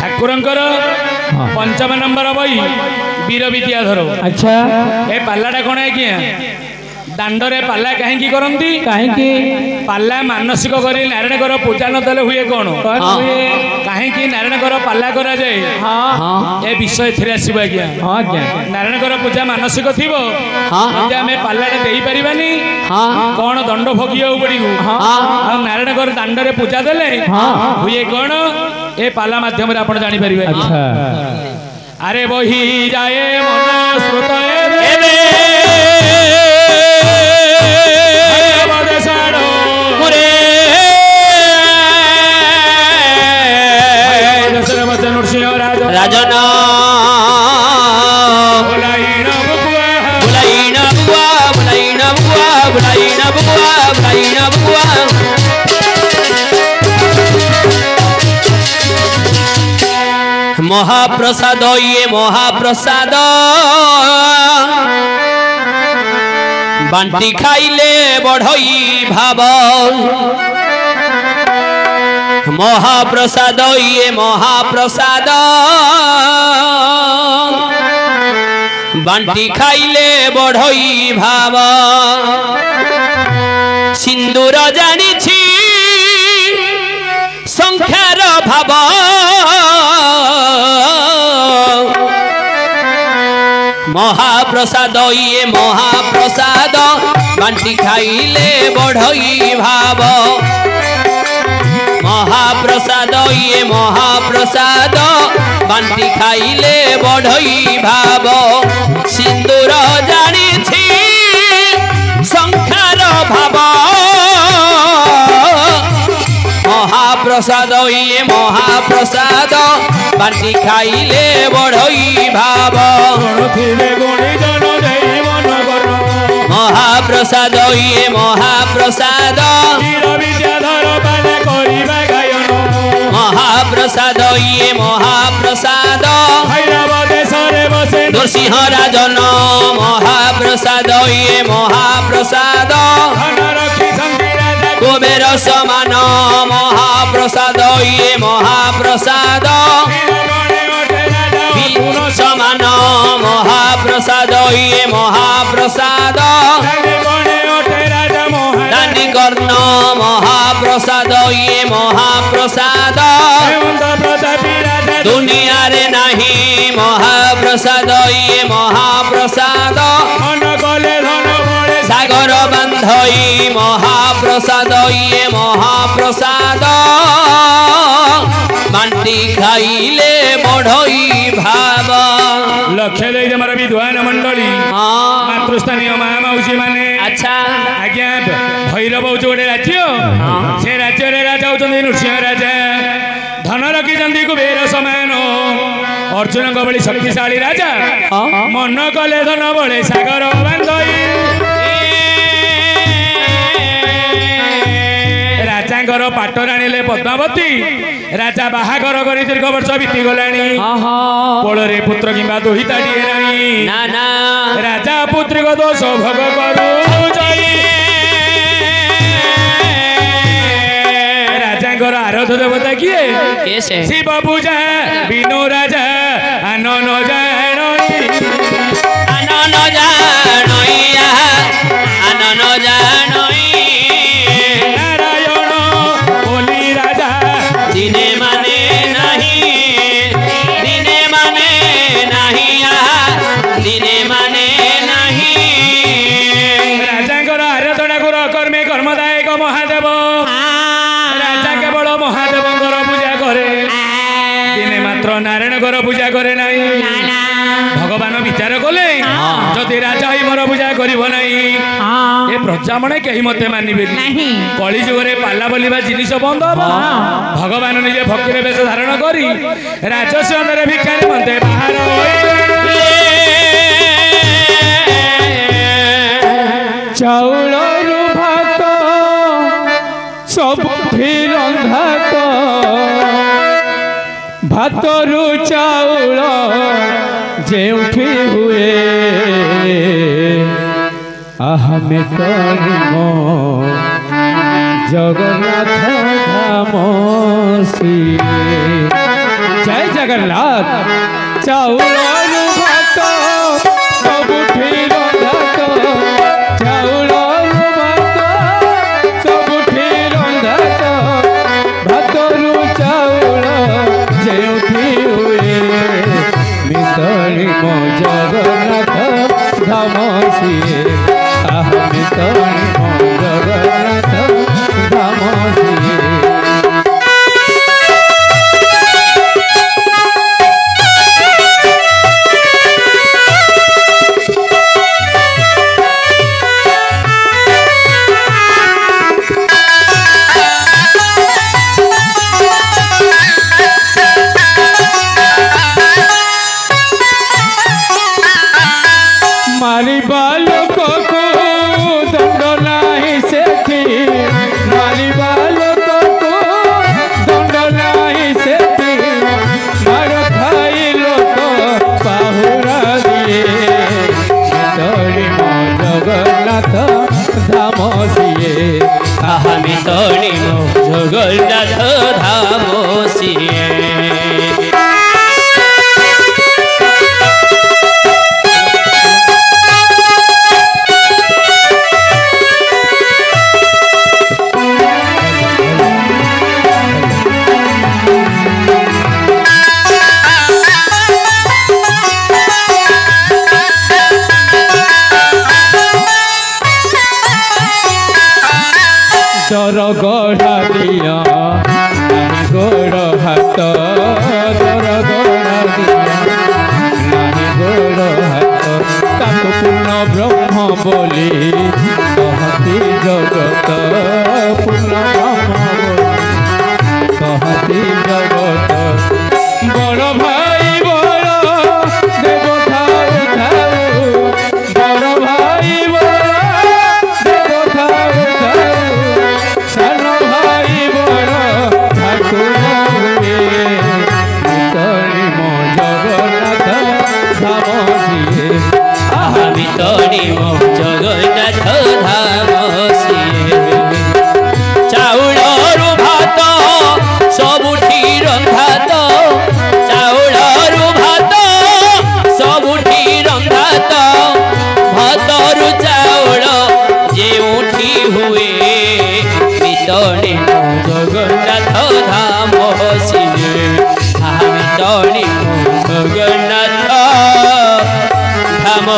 ठाकुरंकर 55 number बही वीर विद्याधर। अच्छा ए पालाटा कौन है कि दांडरे पाला कहीं करती कहीं पाला मानसिक कर नारायणकर पूजा नदेले हुए कौन कहीं नारायणकर पाला करा जाए ए विषय एथिरे आसीबो आज्ञा। नारायणकर पूजा मानसिक थिबो जे आमे पालाटा देई परिबानी कौन दंड भोगियो पड़िगु आ नारायणकर दांडरे पूजा देले हुए कौन ए पाला माध्यम रे आपण जानि परिबे। अरे बही जाए मन स्रोत राजन महाप्रसाद ये महाप्रसाद बांटी खाइले बढ़ई भाव महाप्रसाद ये महाप्रसाद बांटी खाइले बढ़ई भाव सिंदूर जानी संख्यार भाव महाप्रसाद ये महाप्रसाद बांटी खाइले बढ़ई भाव महाप्रसाद ये महाप्रसाद बांटी खाइले बढ़ई भाव सिंदूर जानी संख्यार भाव महाप्रसाद ये महाप्रसाद बांटी खाइले बढ़ई भाव महाप्रसाद ये महाप्रसाद महाप्रसाद ये महाप्रसाद नरसिंह राजन महाप्रसाद ये महाप्रसाद कुबेर समान महाप्रसाद ये महाप्रसाद समान महाप्रसाद ये महाप्रसाद दानी कर्ण महाप्रसाद ये महाप्रसाद दुनिया रे नहीं महाप्रसाद ये महाप्रसाद सागर बंधई महाप्रसाद ये महाप्रसाद बांटी खाइले बढ़ई भाव लक्ष्य दे हमारा विद्वान मंडली मातृस्थानीय महामाउसी माने। अच्छा आज्ञा भैरव हूँ गोटे राज्य से राज्य राजा होती नृसिंह राजा धन रखी कुबेर समान अर्जुन भली शक्तिशाली राजा मन कले धन बड़े सागर बांधई राजांकर पाट राणिले पद्मावती राजा बाहागर कर दीर्घ वर्ष बीती गलानी कोଳରେ पुत्र किंबा दुहिताटिए नाही राजा पुत्रिक दोष भोग करू राजांकर आराध्य देवता किए शिव पूजा बिनु राजा आनन जानई आनन जानई दिने माने नहीं दिने माने नहीं दिने माने नहीं राजांकर आराधना गुर कर्मे कर्मदायक महादेव राजा केवल महादेव पूजा करे दिने मात्र नारायण पूजा करे नहीं भगवान विचार कले जदि राजा ही मोर पूजा करिब नहीं ए प्रजा मने कहीं मते मानिबे कली जुगरे पाला बोलिबा जिनिस बंद हबो भगवान निजे भक्तिर बेश धारण करी राजस्व अंदर भिखारी मते बाहर चाउल भात सब रंधात भात रु चाउल जेउठी हुए आहमे कर्म जगन्नाथ धाम श्री जय जय जगन्नाथ चाउल भात सबुठी रंधा तो चाउल भात सबुठी रंधा तो भातरू चाउल जेउठी हुए मितली मो जगन्नाथ धाम सिए मितली मो जगन्नाथ धाम सिए मितली मो जगन्नाथ धाम सिए दर गढ़ा दिया गोड़ हाथ दर गढ़ा दिया नाही गोड़ हाथ ताको पूर्ण ब्रह्म बोली कहती जगत पूर्ण ब्रह्म बोली कहती जगत बड़ भाई बड़ देवता उठाऊ बड़ भाई बड़ देवता उठाऊ सान भाई बड़ ठाकुर हुए मितली मो जगन्नाथ धाम सिए मितली मो जगन्नाथ धाम सिए चाउलरू भात सबुठी रंधा तो चाउलरू भात सबुठी रंधा तो भातरू चाउल जेउठी हुए मितली मो जगन्नाथ धाम सिए मितली मो जगन्नाथ धाम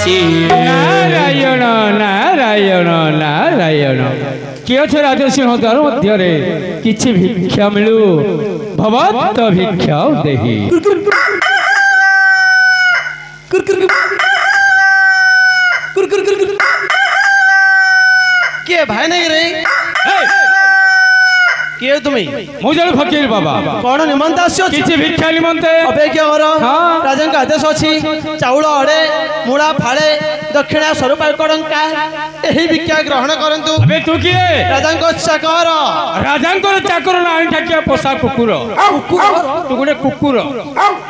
सिए नारायण नारायण नारायण किए छे राजा सिंह द्वार मध्य किछि भिक्षा मिलू भवत भिक्षा देहि के भाई नहीं रे किए तुम्हें मुजल फकीर बाबा कौन निमंत आसी किछि भिक्षा निमंते अपेक्षा कर हाँ। राजा आदेश अच्छी चाउल अड़े मुड़ा फाड़े दक्षिणा स्वरूप टंका यही भिक्षा ग्रहण करंतु अबे तू किए राजा चाकर राजांकर चाकर नाही ठाकिया पोसा कुकुर तू गोटे कुकुर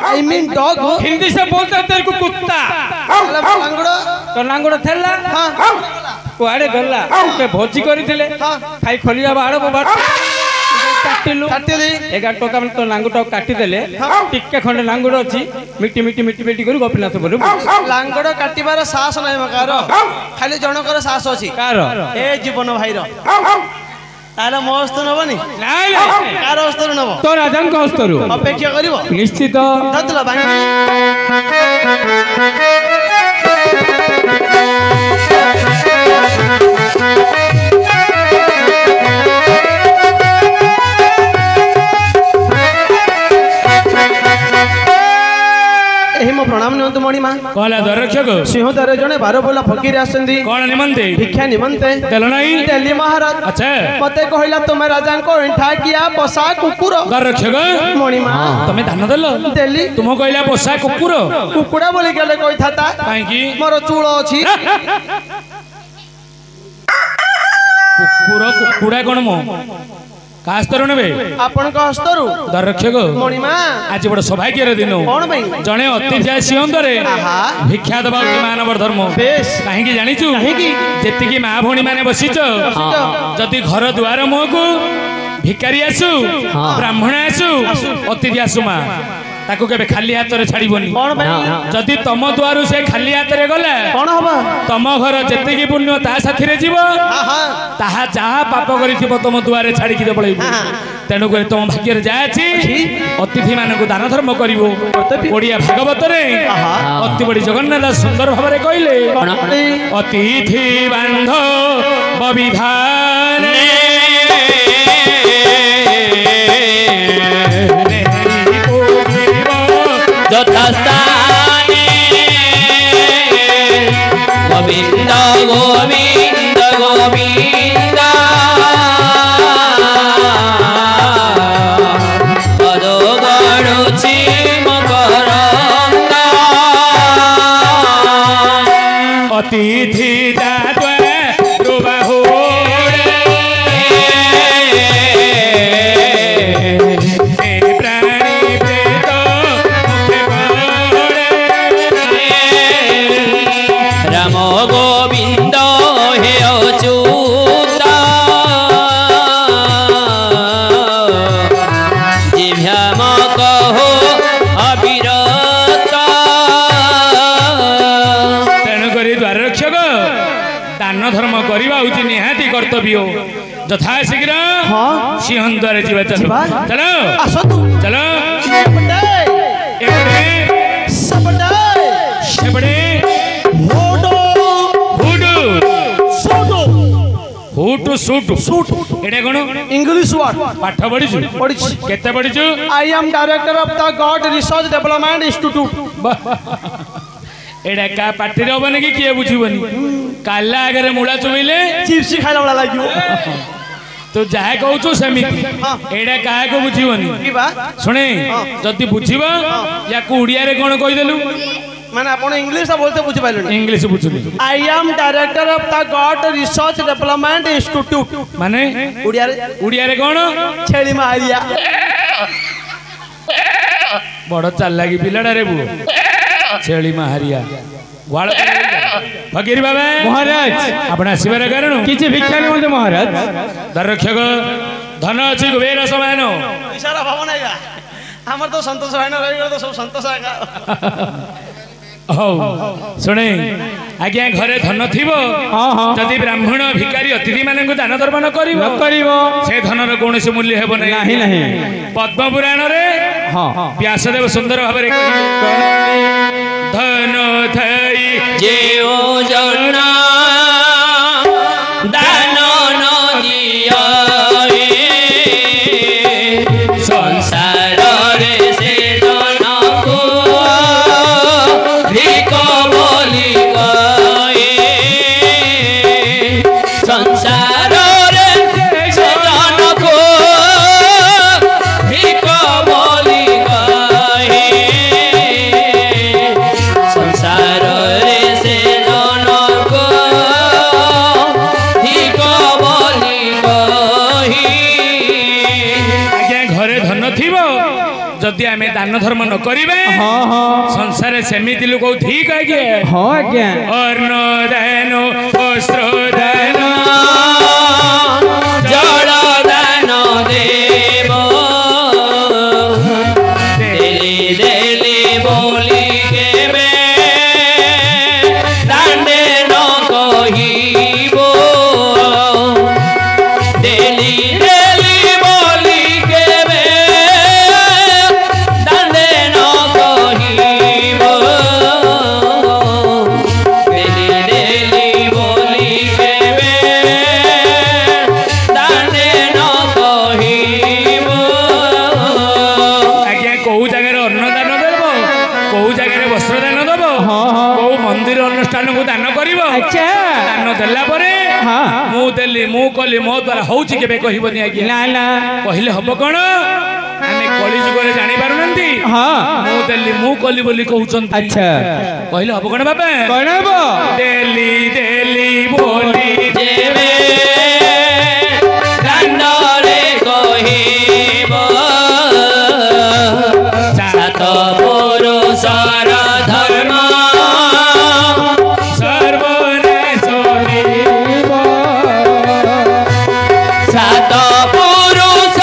आई मीन डॉग हिंदी से बोलता तेरे को कुत्ता तो लांगड़ थेला कुआड़े गला के भोजी करथिले खाई खोली जा बाड़ बाड़ काटिलु 11 टका तो लांगुटा काटी देले टिके खंडे लांगुड़ अछि मिट्टी मिट्टी मिट्टी मिट्टी करी गोपीनाथ बोले लांगड़ काटिबार साहस नाही मकार खाली जनकर साहस अछि कार ए जीवन भाई रो ताले मस्त नबनी नाही कार हस्तर नब तो राजन को हस्तरु अपेक्षा करिवो निश्चित दतला भाई प्रणाम निमंत मणिमा कहला दरक्षक सिंह द्वार जने 12 बोला फकीर आसंदी कौन निमंते भिक्षा निमंते देलो नहीं दिल्ली महाराज अच्छा मते कहला तुम राजा को इंठा किया पोसा कुकुर दरक्षक मणिमा तमे धान देलो दिल्ली तुम कहला पोसा कुकुर कुकुड़ा बोली गले कहि थाता काहे की मोर चूल अछि कुकुर कुकुड़ा कोन मो कास्तर नेबे आपण को हस्तरु दरक्षक मणिमा आज बड़ सौभाग्यर दिन कोन भाई जने अतिथि सिंहरे भिक्षा दबा कि मानव धर्म बेस कहीं जानिचु कहीं जेति की मां भणी माने बसिच जदि घर द्वार मुह को भिकारी आसु ब्राह्मण आसु अतिथि आसु माँ ताको केबे खाली हाथ रे छाड़ीबनी जदि तम द्वारु से खाली हाथ रे गले कौन हबा तम घर जति की पुण्य ता साथी रे जीव ताहा जहा पाप करिथिबो तम द्वारे छाड़ी के पळैबो तेनु करे तम भाग्य रे जायछि अतिथि मानको दान धर्म करिवो ओडिया भागवत रे अति बड़ी जगन्नाथ सुंदर भाव रे कइले अतिथि बांधो बविधाने যথাস্থানে গোবিন্দ গোবিন্দ গোবিন্দ পদ গড়ুছি মকরঙ্গ অতিথি দাদে রুবাহু গোবিন্দ হে অচ্যুত জিভ্যাম কহো অবিরত তেণুকরি দ্বার রক্ষক দান ধর্ম করা হচ্ছে নিহাতি কর্তব্য যথা শীঘ্র সিংহ দ্বারে যা চলো চলো চলো এপটে সেপটে हुटू सूटू सूट एटा कोन इंग्लिश वर्ड पाठ पढिछु केते पढिछु I am director of the God research development institute एटा का पाठी रे होबनी कि किए बुझिबनी काला आगरे मुळा चुबैले चिप्स खाइला वाला लागियो तो जाहे कहूछु समिति एटा काहे को बुझिबनी की बा सुने जदी बुझिबो या को उड़िया रे कोन कहि देलु माने आपण इंग्लिश बोलते बुझि पाइलो इंग्लिश बुझुनी I am director of the God research development institute माने उड़िया रे कोन छेली मारिया बड़ चालाकी पिलाडा रे बु छेली मारिया वाळ फकीर बाबा महाराज आपण आसीबार कारण किछि भिक्षा निमंते महाराज दरक्षक धन अछि कुबेर समान इशारा भाव नाइबा हमर तो संतोष भाई न रही तो सब संतोष आगा हो सुने आज्ञा घरे धन थिबो जदि ब्राह्मण भिकारी अतिथि मानक दान धर्म न करिवो से धनर कोनोसी मूल्य हेबो नाही नाही पद्म पुराण रे व्यासदेव सुंदर भाबरे कहि धन थई जेओ जना दान न दिया संसार रे से धन को भिक बोली कहे संसार रे से धन को भिक बोली कहे संसार रे से धन को भिक बोली कही आज्ञा घरे धन थिबो जदि आमे दान धर्म न करिबे संसार सेमिति लोक ठीक आज्ञा हां आज्ञा अन्न दान वस्त्र दान जल दान देव देली देली बोली केबे दांडे न कहिबो देली देली बोली केबे दांडे न कहिबो देली देली बोली केबे दांडे न कहिबो आज्ञा कोउ जगह रे अन्न दान देबो कोउ जगह रे वस्त्र दान देबो कोउ मंदिर अनुष्ठान को दान करिवो अच्छा दान देला परे मु देली मु कली मो द्वारा होउची केबे कहिबनी आज्ञा ना ना कहिले हबो कोन आमे कली जुग रे जानि पारुनंती मु देली मु कली बोली कहउचंती अच्छा कहिले हबो कोन बाबा कोन हबो देली देली बोली जेबे दांडरे कहिबो सात पुरुषर धर्म सर्वनाश सात पुरुष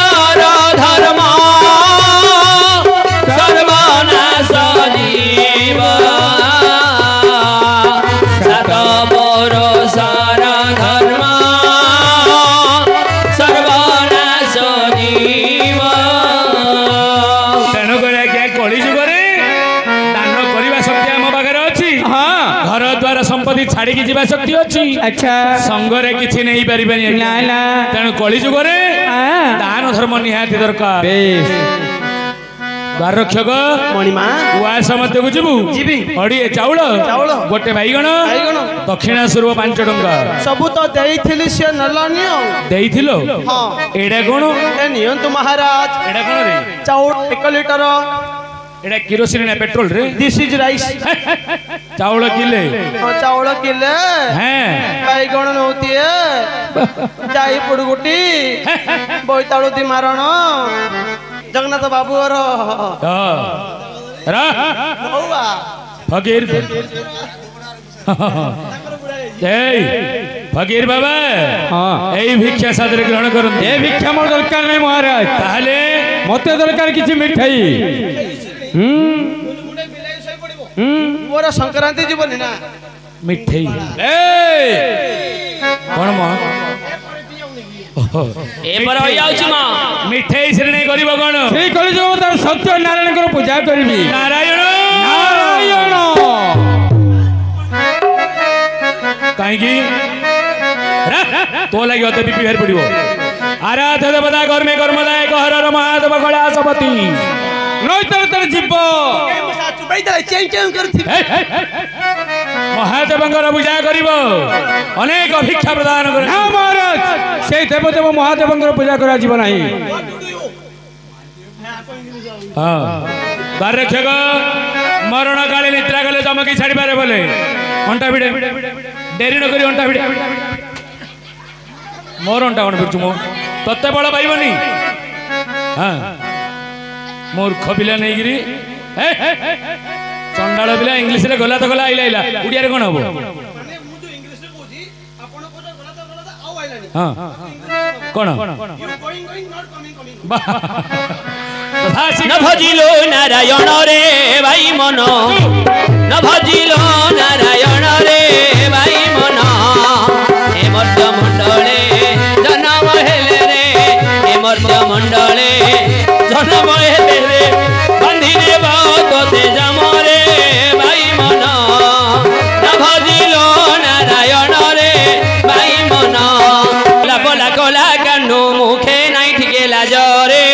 तेणुक आज्ञा कली जुगे दान करने शक्ति आम पाखे अच्छी घर द्वार संपत्ति छाड़ी जीवा शक्ति अच्छी अच्छा संगरे किसी नहीं पारे तेणु कली जुगे दान धर्म निहाती दरकार द्वाररक्षक मणिमा उस मध्य को जीवु अड़िए चाउल गोटे बैगण दक्षिणा स्वरूप 5 टंका सबू तो देइथिली से नलानी देइथिलो हां एडा कोन ए नियंतु महाराज एडा कोन रे चाउल 1 लीटर एडा किरोसिन ना पेट्रोल रे दिस इज राइस चाउल किले चाउल किले हैं बैगण नौती जाई पुडगुटी बोइताळु दी मारण जगन्नाथ बाबू फकीर फकीर बाबा भिक्षा सादर ग्रहण कर भिक्षा मोर दरकार नहीं महाराज ताहले मते दरकार किछि मिठाई मोर संक्रांति जीवन ना मिठाई कौन म मिठाई श्रेणी करिब कोन श्री कली जो तार सत्य नारायण को पूजा करबी नारायण नारायण काई की तो लगी होते बीपी फेर पड़िबो आराध्य देवता कर्मे कर्मदाय कहरर महादेव कैलासपति नैतर तर जीव महादेवंकर पूजा करिब अनेक भिक्षा प्रदान कर ना महाराज से देवदेव महादेवंकर पूजा करा जीव नाही हां द्वाररक्षक मरण काले निद्रा काले चमकी छाड़ी पारे बोले अंटा भिड़े डेरी न करी अंटा भिड़े मोर अंटा कोन बिरचु मो तत्ते बळ पाइबनी हां मूर्ख पिला नहीं गिरी चंडाल पिला इंग्लिश रे गला तो गला आइला आइला उड़िया रे कोन हबो हां कोन न भजिलो नारायण रे भाई मन न भजिलो नारायण रे भाई मन हे मर्द मंडले जन्म हेले रे हे मर्द मंडले जन्म हेले रे बंधी देव तोते जमरे भाई मन न भजिलो नारायण रे भाई मन बोला बोला कोला कानु मुखे नाई ठिके लाजरे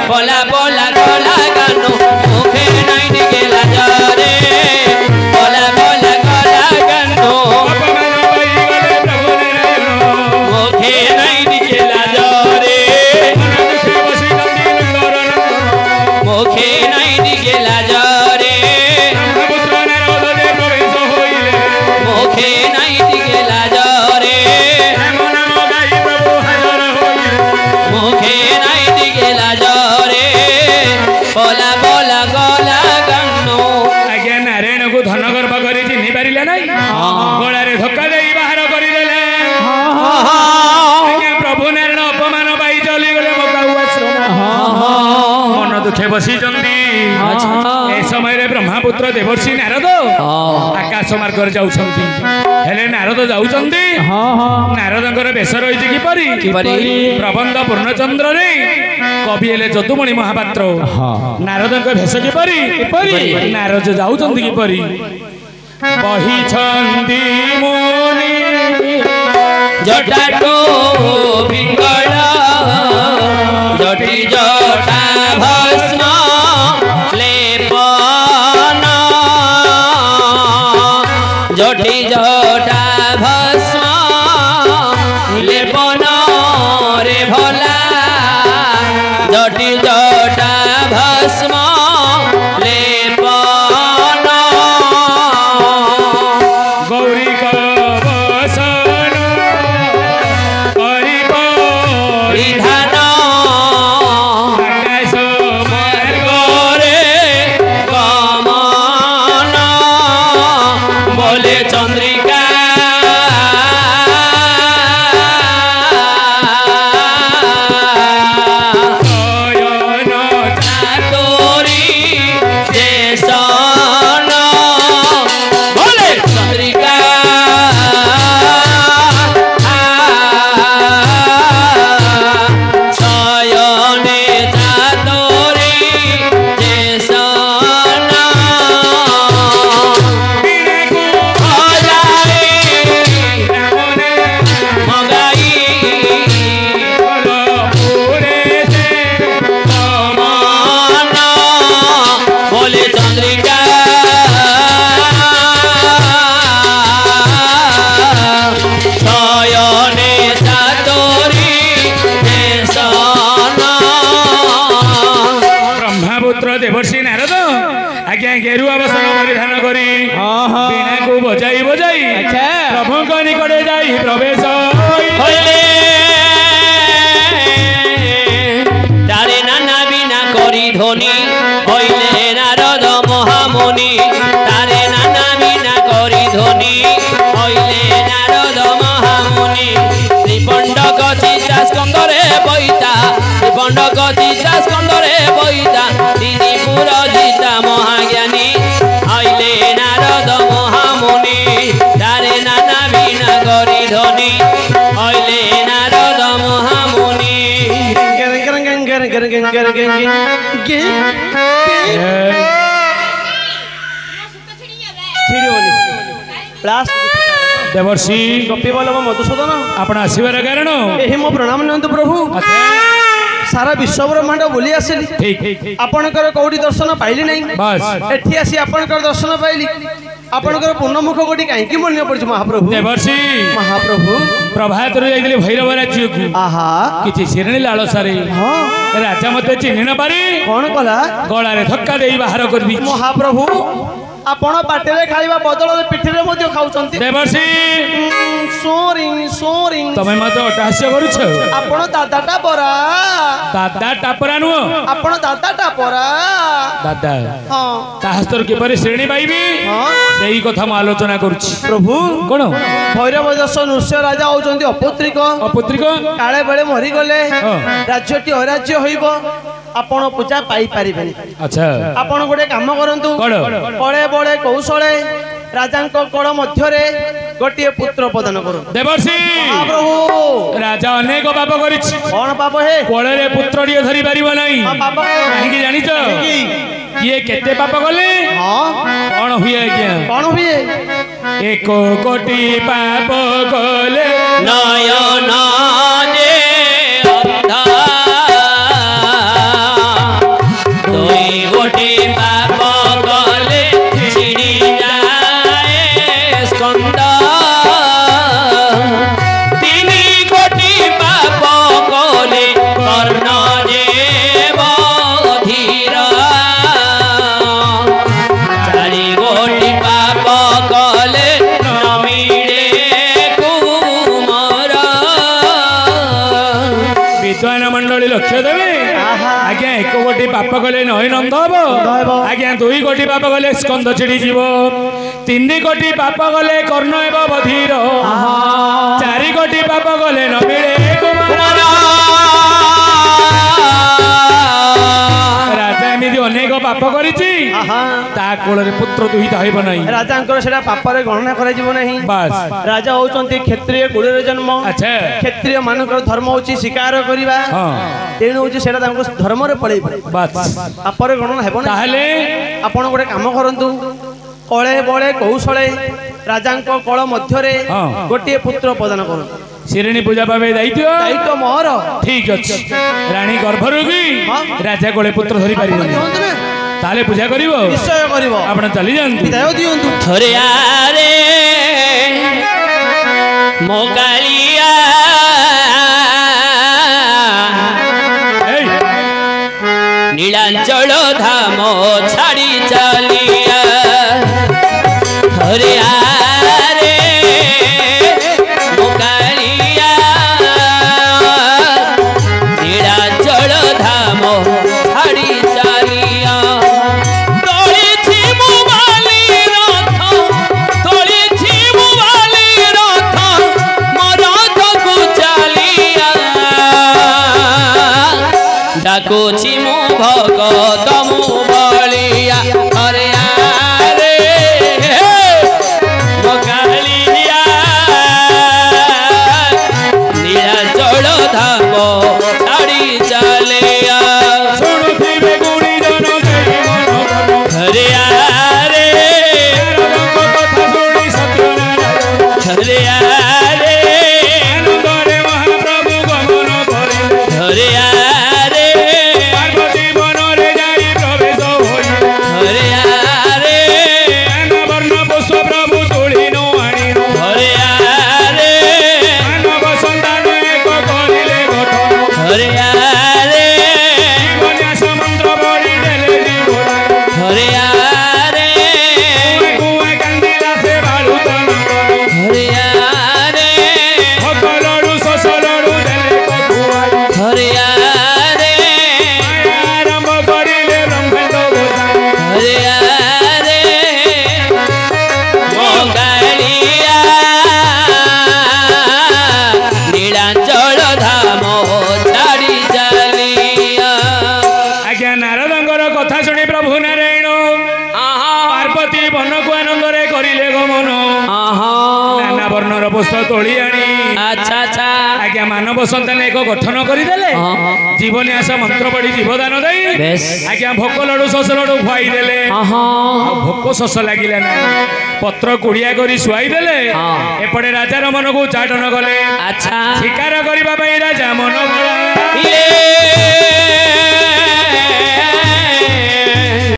बोला बोला कोला कानु मुखे नाई ठिके लाजरे बोला बोला कोला कानु मुखे नाई ठिके लाजरे मुखे नाई ठिके लाजरे मुखे नाई ठिके लाजरे मुखे नाई ठिके लाजरे बोला बोला गोला गन्नु आज्ञा नारायण को धन गर्भ करी चिन्हि पारिले नहीं गोलारे धक्का देई बाहर करी देले आज्ञा प्रभु नारायण अपमान पाई चली गले मकाउ आश्रम मन दुखे बसी जंदी ए समय रे ब्रह्मपुत्र देवर्षि नारद आकाश मार्ग रे जाउछंती हेले नारद जाउछंती नारदंकर बेस रहिछि कि परी प्रबंध पूर्णचंद्र रे कवि हेले जदुमणि महापात्र नारदंक भेष कि परी नारद जाउछंती कि परी बही छंदी मुनि जटाटो पिंगला जटी जटा भस्म लेपन जटी जटा भस्म लेपन रे भला जटी जटा भस्म लेपन गौरी कवसन करिब विधान आकाश मार्ग रे कमन बोले चंद्रिका देवर्षि नारद आज्ञा गेरुआ बसन परिधान करी हाँ हाँ वीणा को बजाई बजाई अच्छा प्रभु को निकटे जाई प्रवेश হইলে তারে নানা বিনা করি ধ্বনি হইলে নারদ মহামুনি তারে নানা বিনা করি ধ্বনি হইলে নারদ মহামুনি ত্রিপণ্ডক চিতা স্কন্দরে বইতা ত্রিপণ্ডক চিতা স্কন্দরে বইতা তিনি পুরজিতা মহাজ্ঞানী হইলে নারদ মহামুনি তারে নানা বিনা করি ধ্বনি হইলে নারদ মহামুনি देवर्षि मधुसूदन आपण आसबार कारण यही मो प्रणाम नियंतु प्रभु सारा विश्व ब्रह्मांड बुली आसिली ठीक ठीक आपणकर कौटी दर्शन पाइली नहीं बस एठी आसी आपणकर दर्शन पाइली आपणकर पूर्णमुख कोटी कहीं मन पड़ी महाप्रभु देवर्षि महाप्रभु प्रभात जाइए भैरव राज्य को आहा किछि शिरणी लालसारे हाँ राजा मते चिन्ह न पारी कौन कला गलारे धक्का देई बाहर कर दी महाप्रभु आपण पाटेरे खाइबा बदल पिठिरे मध्ये खाउचंती देवर्षि सोरिंग सोरिंग तमे मते अटहास्य करूछ आपण दादाटा परा दादा टापरा नु आपण दादाटा परा दादा हां ताहस्तर किपरि श्रेणी पाइबी हां सेही कथा म आलोचना करूछ प्रभु कोन भैरव दश नृस्य राजा होचंती अपुत्रिक अपुत्रिक काळे बेले मरि गले हां राज्यटी अराज्य होइबो आपण पूजा पाई परिबेनी अच्छा आपण गोटे काम करंतु कोन कळे बळे कौशले राजांक कळ मध्यरे गोटे पुत्र प्रदान करू देवर्षि प्रभु राजा अनेक पाप करिछ कौन पाप हे कोळे पुत्र टिए धरि परिबो नाही पाप काहे कि जानिछ किए केते पाप गले हां कोन हुए आज्ञा कौन हुए 1 कोटी पाप गले नयन जे अंधा दुई गोटी पाप गले छिड़ी जाए स्कंद तिनी गोटी पाप गले कर्ण जे बधीर चारि गोटी पाप गले नमिड़े कुमर विद्वान मंडली लक्ष्य देवे आज्ञा 1 कोटी पाप गले नय नंद हब आज्ञा 2 कोटी पाप गले स्कंद छिड़ी जीव 3 कोटी पाप गले कर्ण एव बधीर 4 कोटी पाप गले नमिड़े कुमार राजा एमिति अनेक पाप करिछि ता कोଳରେ पुत्र दुहिता होइब नाही राजांकर सेटा पापरे गणना करा जीव नाही बस राजा होचंती क्षत्रिय कुଳରେ जन्म अच्छा क्षत्रिय मानकर धर्म होची शिकार करिबा हां तेणु होची सेटा तांको धर्म रे पळेइबो बस पापरे गणना हेबो नाही ताहले आपण गोटे काम करंतु कळे बळे कौशले राजांक कळ मध्यरे हाँ। गोटे पुत्र प्रदान करू शिरणी पूजा पावे दायित्व दायित्व मोहर ठीक अछि रानी गर्भरु की हाँ। राजा कोळे पुत्र धरि पारिबो दियंतु ना ताले पूजा करिवो निश्चय करिवो आपण चली जांतु विदाय दियंतु थोरे आरे मोकालिया एई नीलांचल धाम छाड़ी चलिया थोरे आरे मोकालिया नीलांचल धाम छाड़ी चलिया तोली छी मुबाली रथ तोली छी मुबाली रथ मरथ को चलिया डाकुछि मु भगत मु बलिया अरे आरे मोकालिया नीलाचल धाम छाड़ी चलिया सुनुथिबे गुणी जन जय मन अरे आरे कथा सुनी सत्यनारायण अरे आरे आनंदरे महाप्रभु गमन करिले अरे आरे पार्वती बनरे जाई ତୋଳି ଆଣି ଆଚ୍ଛା ଆଚ୍ଛା ଆଜ୍ଞା ମାନବ ସନ୍ତାନ ଏକ ଗଠନ କରିଦେଲେ ଜୀବନ ଆସ ମନ୍ତ୍ର ପଢି ଜୀବଦାନ ଦେଇ ଆଜ୍ଞା ଭୋକ ଲଡୁ ଶୋଷ ଲଡୁ ଖୁଆଇ ଦେଲେ ଭୋକ ଶୋଷ ଲାଗିଲା ନାହିଁ ପତ୍ର କୁଡିଆ କରି ଶୁଆଇ ଦେଲେ ଏପଟେ ରାଜାର ମନକୁ ଚାଟନ କଲେ ଆଚ୍ଛା ଶିକାର କରିବା ପାଇଁ ରାଜା ମନ